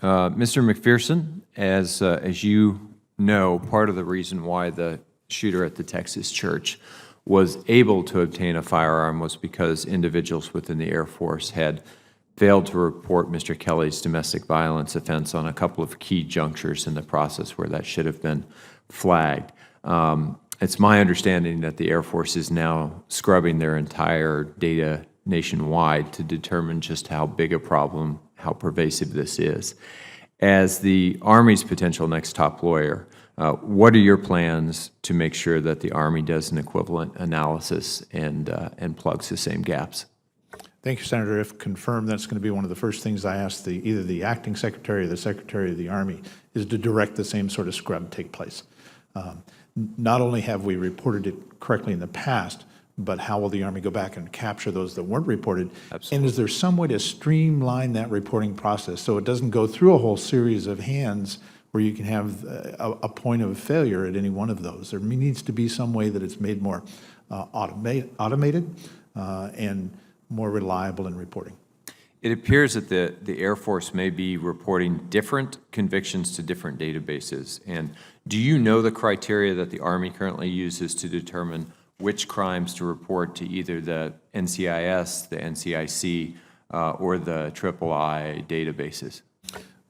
Mr. McPherson, as you know, part of the reason why the shooter at the Texas church was able to obtain a firearm was because individuals within the Air Force had failed to report Mr. Kelly's domestic violence offense on a couple of key junctures in the process where that should have been flagged. It's my understanding that the Air Force is now scrubbing their entire data nationwide to determine just how big a problem, how pervasive this is. As the Army's potential next top lawyer, what are your plans to make sure that the Army does an equivalent analysis and plugs the same gaps? Thank you, Senator. If confirmed, that's going to be one of the first things I ask either the acting secretary or the secretary of the Army is to direct the same sort of scrub take place. Not only have we reported it correctly in the past, but how will the Army go back and capture those that weren't reported? Absolutely. And is there some way to streamline that reporting process so it doesn't go through a whole series of hands where you can have a point of failure at any one of those? There needs to be some way that it's made more automated and more reliable in reporting. It appears that the Air Force may be reporting different convictions to different databases. And do you know the criteria that the Army currently uses to determine which crimes to report to either the NCIS, the NCIC, or the III databases?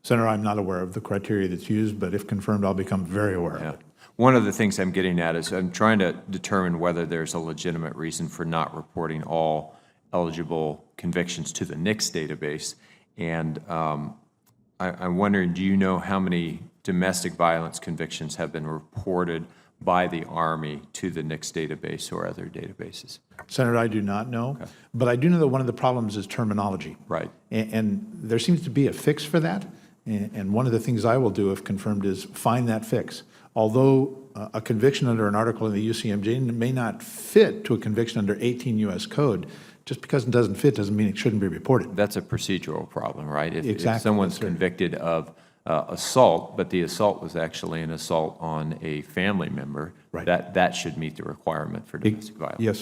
Senator, I'm not aware of the criteria that's used, but if confirmed, I'll become very aware of it. One of the things I'm getting at is I'm trying to determine whether there's a legitimate reason for not reporting all eligible convictions to the NICS database. And I'm wondering, do you know how many domestic violence convictions have been reported by the Army to the NICS database or other databases? Senator, I do not know, but I do know that one of the problems is terminology. Right. And there seems to be a fix for that. And one of the things I will do, if confirmed, is find that fix. Although a conviction under an article in the UCMJ may not fit to a conviction under 18 U.S. Code, just because it doesn't fit doesn't mean it shouldn't be reported. That's a procedural problem, right? Exactly. If someone's convicted of assault, but the assault was actually an assault on a family member, right, that should meet the requirement for domestic violence. Yes.